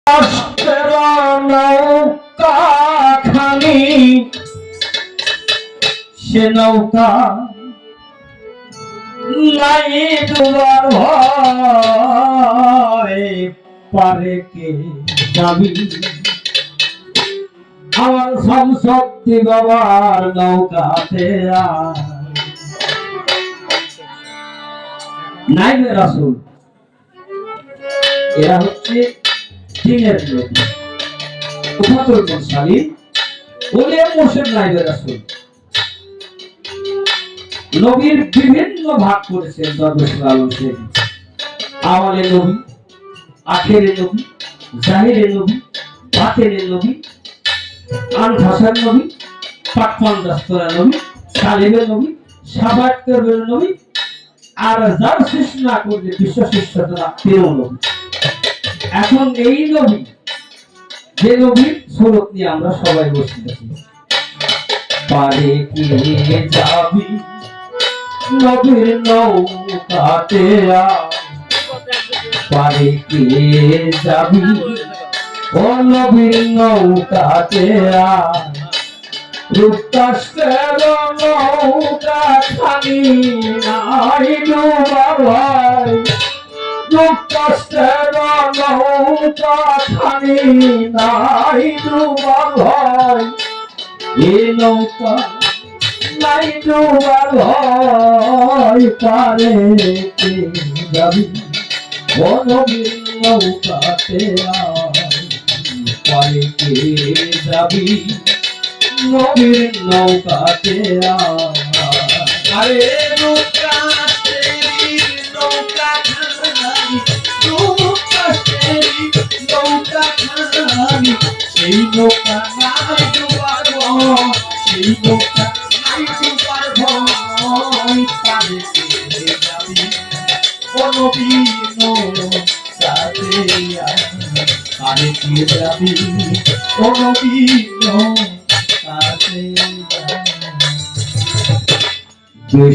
কষ্টের নৌকা খানি সে নৌকা নাই ডুবার ভয় পারে কে যাবি আমার সংশক্তি বাবার নৌকাতে নাইবে রাসূল এরা হচ্ছে দিনের লোক উফাতুল মুরসালিন ওলে মোর্শেদ নাইবে রাসূল নবীর বিভিন্ন ভাগ করেছেন দরবেশ আলম শেখ আওয়ালে নবী আখেরে নবী জাহিরে নবী বাতেরে নবী আনভাসার নবী পাকওয়ান দস্তরা নবী তালিবে নবী সাবাত করবেন নবী আর যার শেষ না করবে বিশ্ব শ্রেষ্ঠতা পেও নবী এখন এই নবী যে নবীর সুরত নিয়ে আমরা সবাই বসে আছি পারে কি যাবি নবীর নৌকাতে পারে কি যাবি ও নবীর নৌকাতে রূপকাষ্টের নৌকা খানি নাই ডুবার ভয় রূপকাষ্টের নৌকা খানি নাই ডুবার ভয় এ নৌকা নাই ডুবার ভয় পারে কে যাবি ও নবীর নৌকাতে পারে কে যাবি নবীর নৌকাতে আরে রূপকাষ্টেরি নৌকা খানি রূপকাষ্টেরি নৌকা খানি সেই নৌকা নাই ডুবার ভয় সেই নৌকা নাই ডুবার ভয় পারে কে যাবি ও নবীর নৌকাতে পারে কে যাবি ও নবীর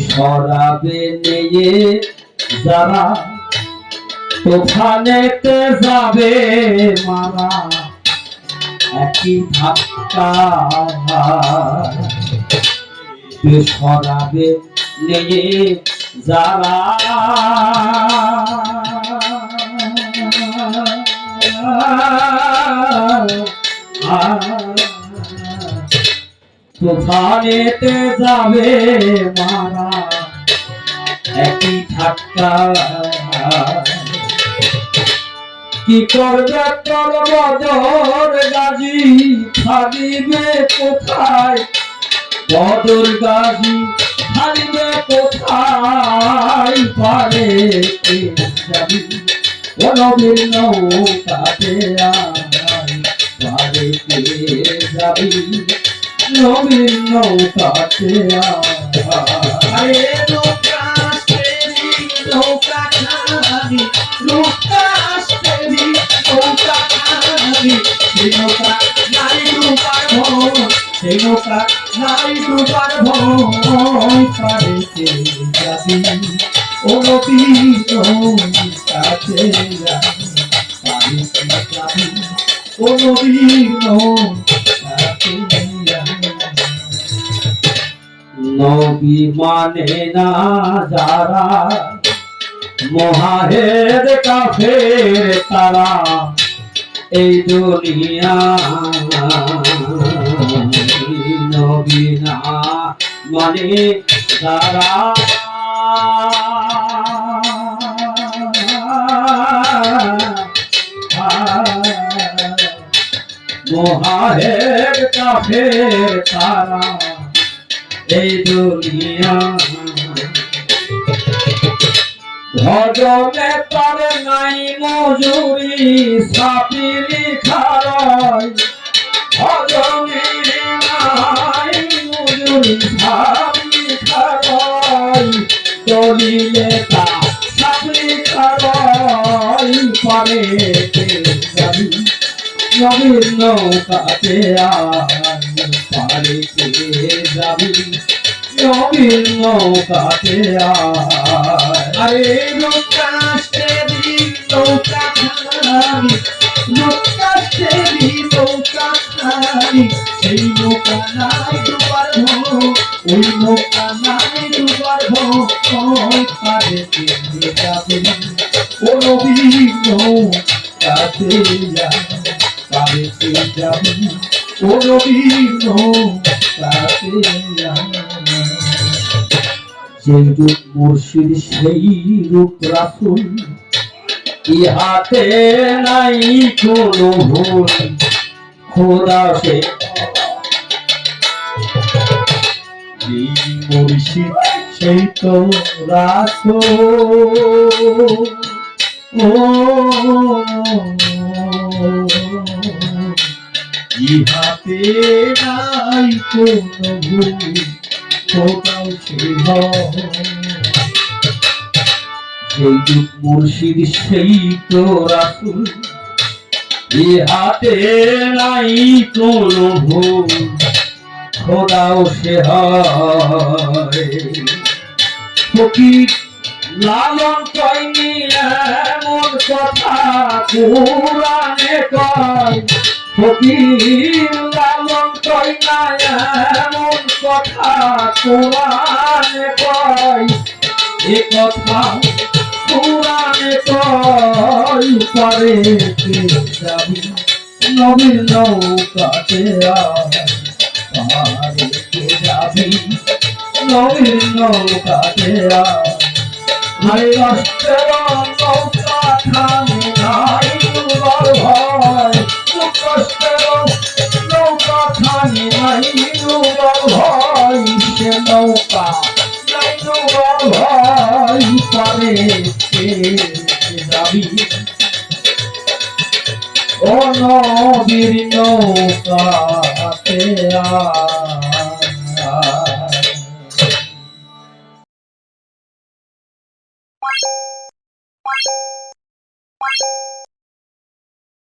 সরাবে নিয়ে যারা তোফানেতে যাবে মারা একই ধাক্কা সরাবে নিয়ে যারা তুফানেতে যাবে মারা একই ধাক্কা কি করবে তোর বদর গাজী থাকবে কোথায় বদর গাজী থাকবে কোথায় পারে কে যাবি ও নবীর নৌকাতে পারে কে যাবি নবীর নৌকাতে আরে রূপকাষ্টেরি নৌকা খানি রূপকাষ্টেরি নৌকা খানি সেই নৌকা নাই ডুবার ভয় সেই নৌকা নাই ডুবার ভয় পারে কে যাবি ও নবীর নৌকাতে পারে কে যাবি ও নবীর নৌকাতে নবী মানে না যারা মহাহের কাফের তারা এই দুনিয়া নবী না মানে যারা মহাহের কাফের তারা এই দুনিয়া ভজনে তার নাই মজুরি সাপিলি খারাই ভজনে নাই মজুরি সাপিলি খারাই চলিলে তা সাপিলি খারাই পারে কে যাবি নবীর নৌকাতে পারে কে যাবি নবীর নৌকাতে আরে রূপকাষ্টেরি নৌকা খানি লোকাশেরই নৌকা নাই, সেই নৌকা নাই ডুবার ভয়, ওই নৌকা নাই ডুবার ভয়, পারেতে যাবে ও নবী নৌকাতে পারেতে যাবে ও নবী নৌকাতে সেই রূপ মুর্শিদ সেই রূপ রাসূল ইহাতে নাই কোনো ভুল খোদা সে এই মুর্শিদ সেই তো রাসূল ও ইহাতে নাই কোনো ভুল খোদাও সে সেই রূপ মুর্শিদ সেই তো রাসূল ইহাতে নাই কোনো ভুল খোদাও সে হয় ফকির লালন কয়নি এমন কথা কুরআনে কয় ফকির লালন কয় না এমন কথা কুরআনে কয় এ কথা কুরআনে কয় পারে কে যাবি নবীর নৌকাতে পারে কে যাবি নবীর নৌকাতে আরে কষ্টের নৌকা থামে নাই ডুবার ভয় কষ্টের নৌকা থামে নাই ডুবার ভয় সে নৌকা নাই ডুবার ভয় পারে কে যাবি ও নবীর নৌকাতে